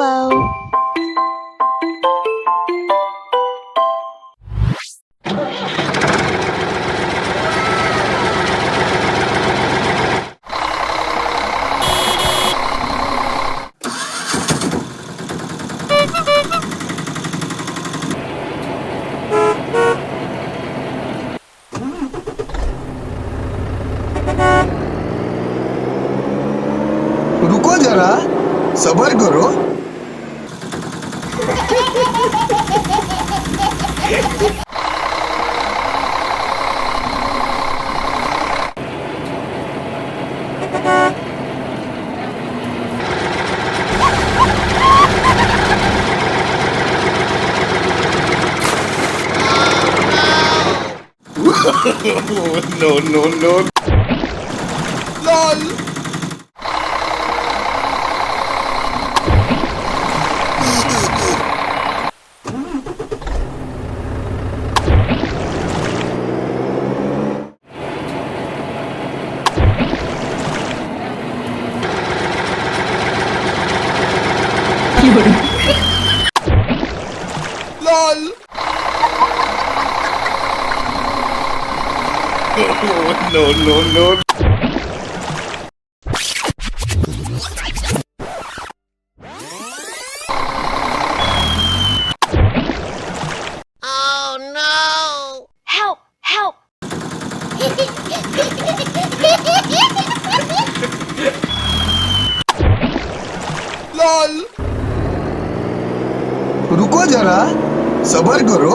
polo. रुको जरा सबर करो। No, no, no. Lol lol No, no, no. Help! Help! Lol रुको जरा सबर करो।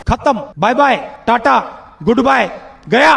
खत्म। बाय बाय, टाटा, गुड बाय, गया।